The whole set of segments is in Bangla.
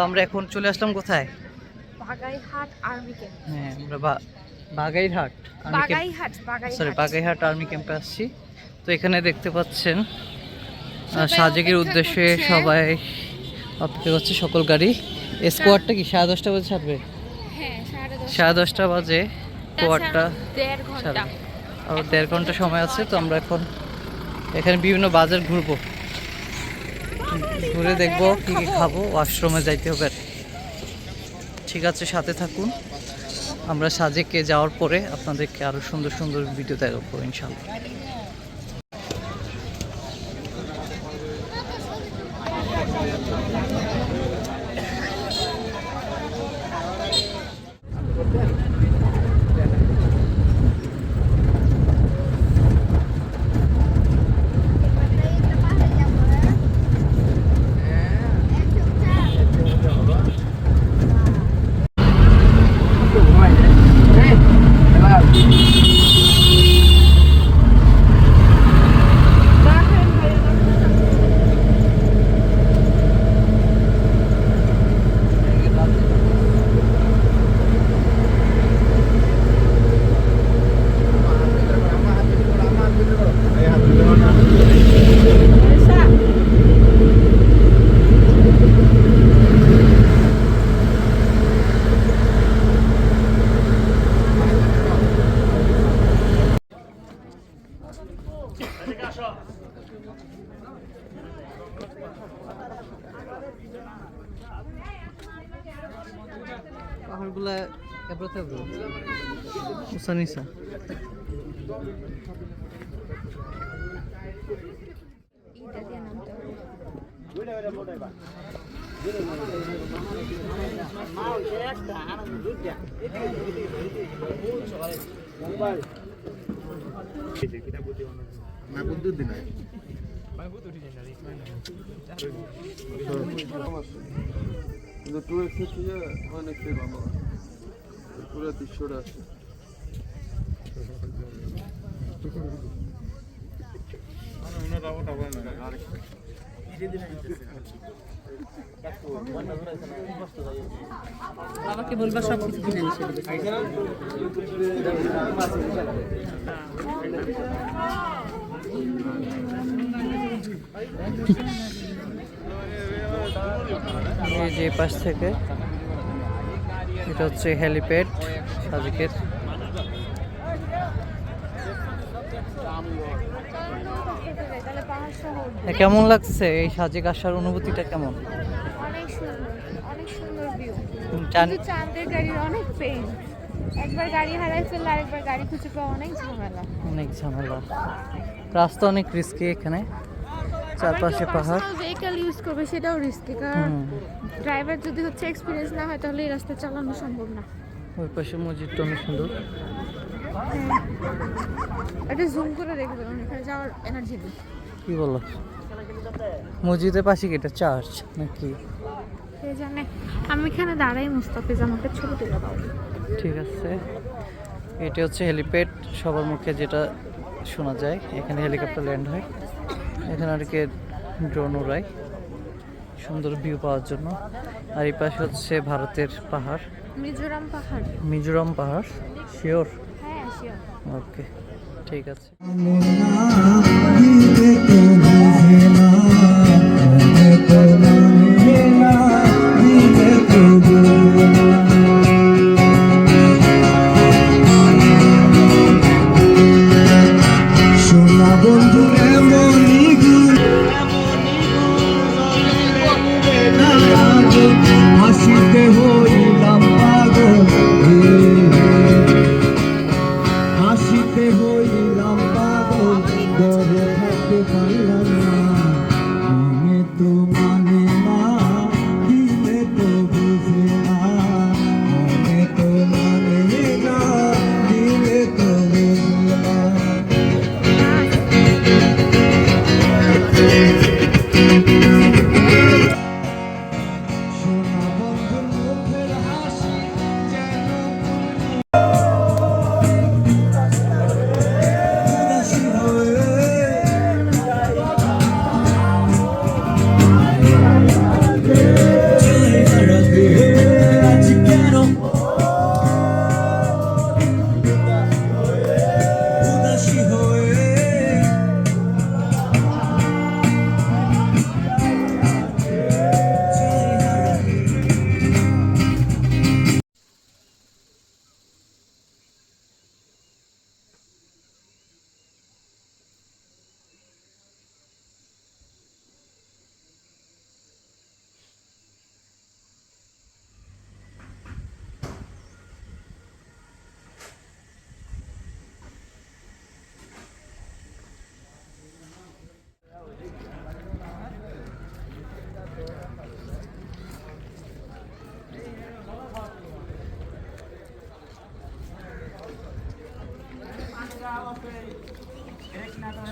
আমরা এখন চলে আসলাম কোথায়? Bagaihat army camp. হ্যাঁ, আমরা বাগাইরহাট আর্মি ক্যাম্পে আসছি। তো এখানে দেখতে পাচ্ছেন সাজেকের উদ্দেশ্যে সবাই অপেক্ষা করছে, সকল গাড়ি। স্কোয়াডটা কি 10:30 বাজে ছাড়বে? হ্যাঁ, 10:30 বাজে স্কোয়াডটা ঘন্টা, আর 1.5 ঘন্টা সময় আছে। তো আমরা এখন এখানে বিভিন্ন বাজার ঘুরবো, ঘুরে দেখবো কি কি খাবো, ওয়াশরুমে যাইতে হবে। ঠিক আছে, সাথে থাকুন। আমরা সাজেকে যাওয়ার পরে আপনাদেরকে আরো সুন্দর সুন্দর ভিডিও দেখাবো ইনশাআল্লাহ। পাহাড়গুলা এবড়ো থেবড়ো, উঁচা নিচা। কিন্তু টুরের ক্ষেত্রে অনেকটাই ভালো, পুরো দৃশ্যটা আছে। বাবাকে বলবা সব কিছু কিনে নিয়ে এই যে পাশ থেকে এটা হচ্ছে হেলিপ্যাড সাজেকের। কেমন লাগছে এই সাজেক আসার অনুভূতিটা কেমন? অনেক সুন্দর ভিউ। কিন্তু চাঁদের গাড়ির অনেক পেইন, একবার গাড়ি হারাই ফেললে আরেকবার গাড়ি খুঁজে পাওয়া অনেক ঝামেলা। রাস্তা অনেক রিস্কি, এখানে চারপাশে পাহাড়, ভেহিকল ইউজ করবে সেটাও রিস্কি, কারণ ড্রাইভার যদি এক্সপিরিয়েন্স না হয় তাহলে এই রাস্তা চালানো সম্ভব না। ওই পাশে মসজিদটা অনেক সুন্দর। এটা জুম করে দেখবে, ওখানে যাওয়ার এনার্জি নেই। কি বলো, মসজিদের পাশে কি এটা চার্চ নাকি? কে জানে, আমি এখানে দাঁড়াই, মুস্তাফিজ আমাকে ছবি তুলে দাও। ঠিক আছে, এটা হচ্ছে হেলিপ্যাড, সবার মুখে যেটা শোনা যায়। এখানে হেলিকপ্টার ল্যান্ড হয়, এখানে আর কি ড্রোন উড়ায় সুন্দর ভিউ পাওয়ার জন্য। আর এই পাশে হচ্ছে ভারতের পাহাড়, মিজোরাম পাহাড়। শিওর? হ্যাঁ শিওর। ওকে, ঠিক আছে। হাসিতে হইলাম পাগল।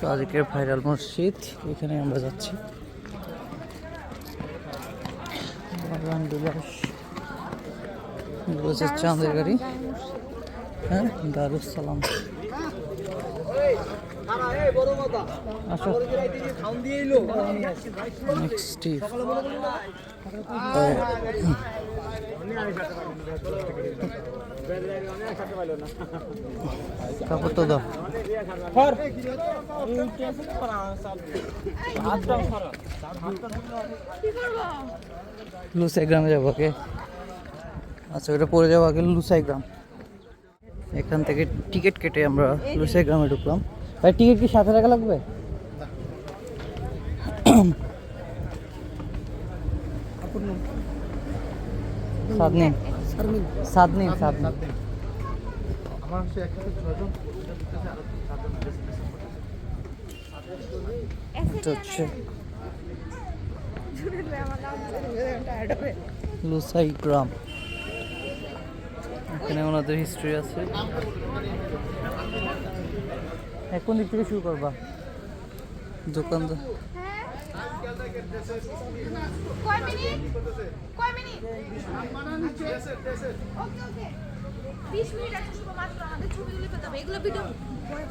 সাজেকের ভাইরাল মসজিদ, এখানে আমরা যাচ্ছি। বাগান বিলাস, এগুলো হচ্ছে চাঁদের গাড়ি। হ্যাঁ, দারুস সালাম। কাপড় তো দাও। লুসাই গ্রামে যাবো কে? আচ্ছা, ওটা পরে যাবো আগে লুসাই গ্রাম। এখান থেকে টিকিট কেটে আমরা লুসাই গ্রামে ঢুকলাম। ভাই, টিকিট কি 7 টাকা লাগবে? সাত নিন। লুসাই গ্রাম, এখানে ওনাদের হিস্ট্রি আছে। কোন দিক থেকে শুরু করবা? দোকানদার কয় মিনিট? ওকে 20 মিনিট আছে শুধু মাত্র, আমাদের ছবি তুলে ফেলতে হবে। এগুলো ভিডিও পরে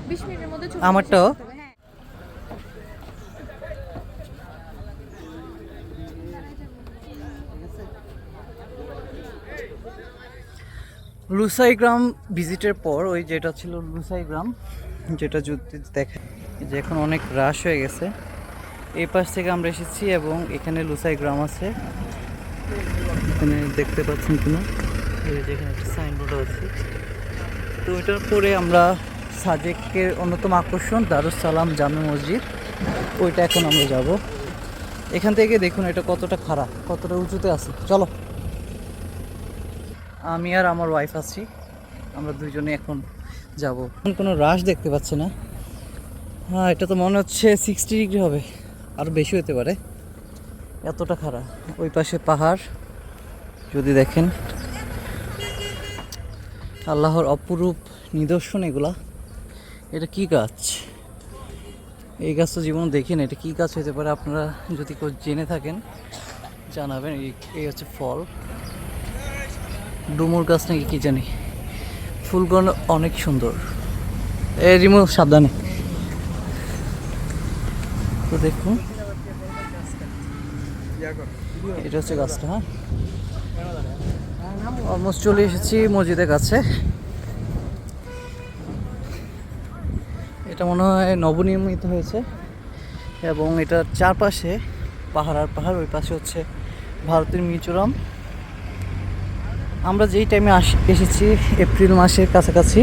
20 মিনিটের মধ্যে ছবি। আমারটাও হ্যাঁ। লুসাই গ্রাম ভিজিটের পর ওই যেটা ছিল লুসাই গ্রাম, যেটা যদি দেখে যে এখন অনেক হ্রাস হয়ে গেছে। এই পাশ থেকে আমরা এসেছি এবং এখানে লুসাই গ্রাম আছে, এখানে দেখতে পাচ্ছেন কিনা, এই যে এখানে একটা সাইনবোর্ড আছে। তো ওইটার পরে আমরা সাজেকের অন্যতম আকর্ষণ দারুস সালাম জামে মসজিদ, ওইটা এখন আমরা যাব। এখান থেকে দেখুন এটা কতটা খাড়া, কতটা উঁচুতে আছে। চলো, আমি আর আমার ওয়াইফ আছি, আমরা দুইজনে এখন যাব। কোনো রাশ দেখতে পাচ্ছি না। হ্যাঁ, এটা তো মনে হচ্ছে 60 ডিগ্রি হবে, আর বেশি হতে পারে, এতটা খাড়া। ওই পাশে পাহাড়, যদি দেখেন আল্লাহর অপরূপ নিদর্শন এগুলা। এটা কি গাছ? এই গাছ তো জীবন দেখিনি, এটা কি গাছ হতে পারে? আপনারা যদি কেউ জেনে থাকেন জানাবেন। এই হচ্ছে ফল, ডুমুর গাছ নাকি কি জানি। ফুলগুলো অনেক সুন্দর। এই রিমু, সাবধানে। তো দেখুন, এটা হচ্ছে গাছটা। হ্যাঁ, অলমোস্ট চলে এসেছি মসজিদের কাছে। এটা মনে হয় নবনির্মিত হয়েছে এবং এটার চারপাশে পাহাড় আর পাহাড়। ওই পাশে হচ্ছে ভারতের মিজোরাম। আমরা যেই টাইমে এসেছি এপ্রিল মাসের কাছাকাছি,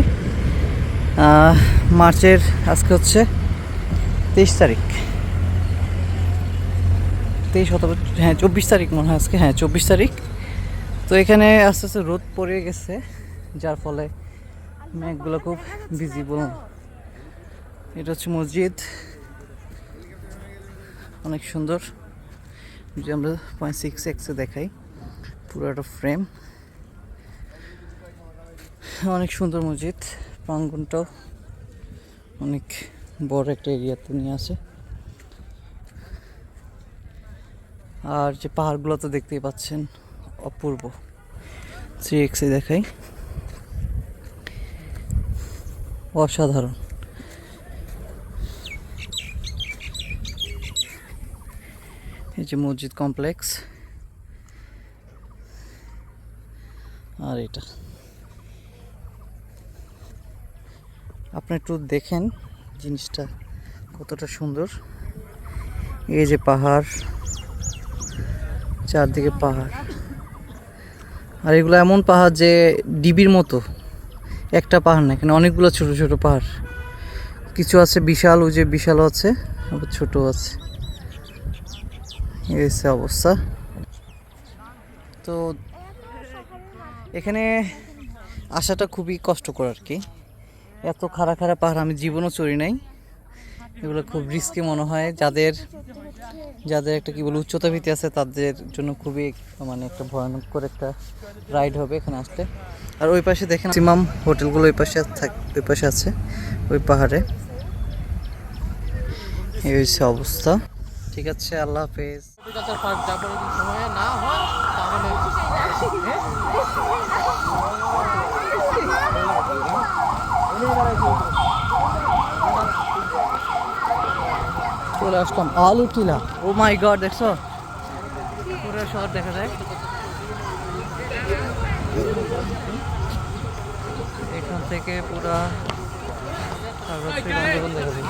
মার্চের, আজকে হচ্ছে 23 তারিখ, 23 অথবা 24 তারিখ মনে হয় আজকে। 24 তারিখ। তো এখানে আস্তে আস্তে রোদ পড়ে গেছে, যার ফলে মেঘগুলো খুব ভিজিবল। এটা হচ্ছে মসজিদ, অনেক সুন্দর। যে আমরা 0.6x দেখাই, পুরোটা ফ্রেম, অনেক সুন্দর মসজিদ। প্রাঙ্গণটাও অনেক বড় একটা এরিয়াতে নিয়ে আসে। আর যে পাহাড়গুলো তো দেখতেই পাচ্ছেন, অপূর্ব। 3x দেখাই, অসাধারণ। এই যে মসজিদ কমপ্লেক্স, আর এটা আপনি একটু দেখেন জিনিসটা কতটা সুন্দর। এই যে পাহাড়, চারদিকে পাহাড়, আর এগুলো এমন পাহাড় যে ডিবির মতো, একটা পাহাড় না, এখানে অনেকগুলো ছোট ছোট পাহাড়। কিছু আছে বিশাল, ওই যে বিশাল আছে, আবার ছোট আছে। এই হচ্ছে অবস্থা। তো এখানে আসাটা খুবই কষ্টকর আর কি। এত খাড়া খাড়া পাহাড় আমি জীবনও চড়ি নাই। এগুলো খুব রিস্কি মনে হয়। যাদের একটা কি বলে উচ্চতা ভীতি আছে, তাদের জন্য খুবই মানে একটা ভয়ানক একটা রাইড হবে এখানে আসলে। আর ওই পাশে দেখেন ম্যাক্সিমাম হোটেলগুলো ওই পাশে আছে, ওই পাহাড়ে। এই হচ্ছে অবস্থা। ঠিক আছে, আল্লাহ হাফেজ। পার্ক যাবার যদি সময় না হয় তাহলে চলে আসলাম আলুটিলা। ও মাই গড, দেখছো পুরো শহর দেখা যায় এখান থেকে। পুরা বান্দরবান দেখা যায়।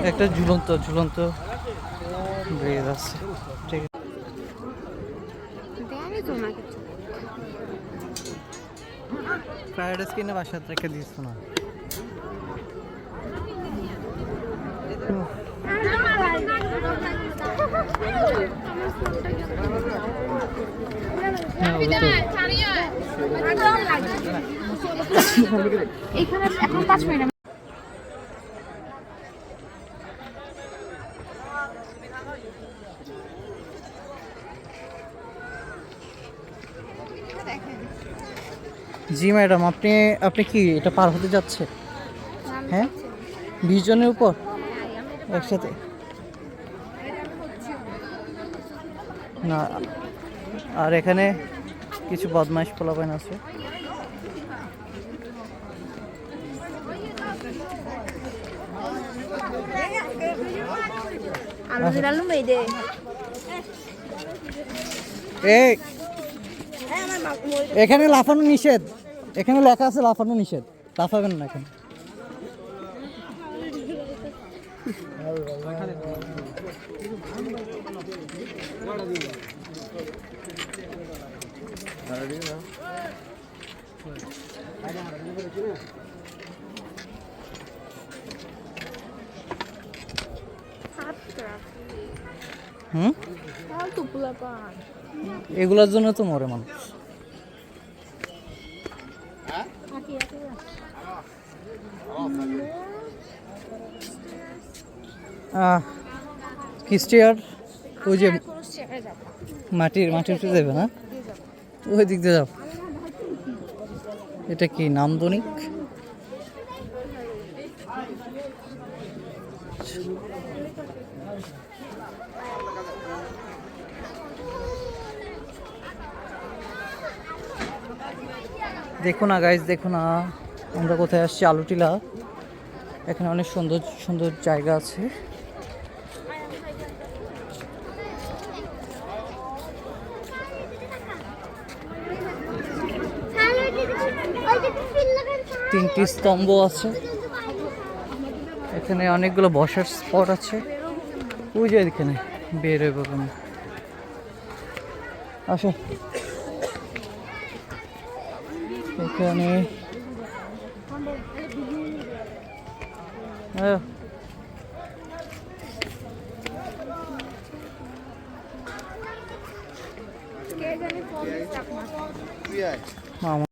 একটা ঝুলন্ত ঝুলন্ত ব্রিজ আছে। ঠিক আছে, ফ্রাইড রাইস কিনে বাসায় রেখে দিস না। এখানে এখন 5 মিনিট। জি ম্যাডাম, আপনি আপনি কি এটা পার হতে যাচ্ছে? হ্যাঁ, 20 জনের উপর একসাথে না। আর এখানে কিছু বদমাইশ পোলাপাইন আছে। এই এখানে লাফানো নিষেধ, এখানে লেখা আছে লাফানো নিষেধ, লাফাবেন না এখানে। হুম, এগুলোর জন্য তো মরে মানুষ। কিস্টিয়ার ওই যে মাটির উঠে যাবে না, ওই দিক দিয়ে যাও। এটা কি নামদনিক? দেখো না গাইজ, দেখো না আমরা কোথায় আসছি, আলুটিলা। এখানে অনেক সুন্দর সুন্দর জায়গা আছে। তিনটি স্তম্ভ আছে, এখানে অনেকগুলো বসার স্পট আছে। ওই যে এখানে বের হইব কেন, আসো। এখানে মামা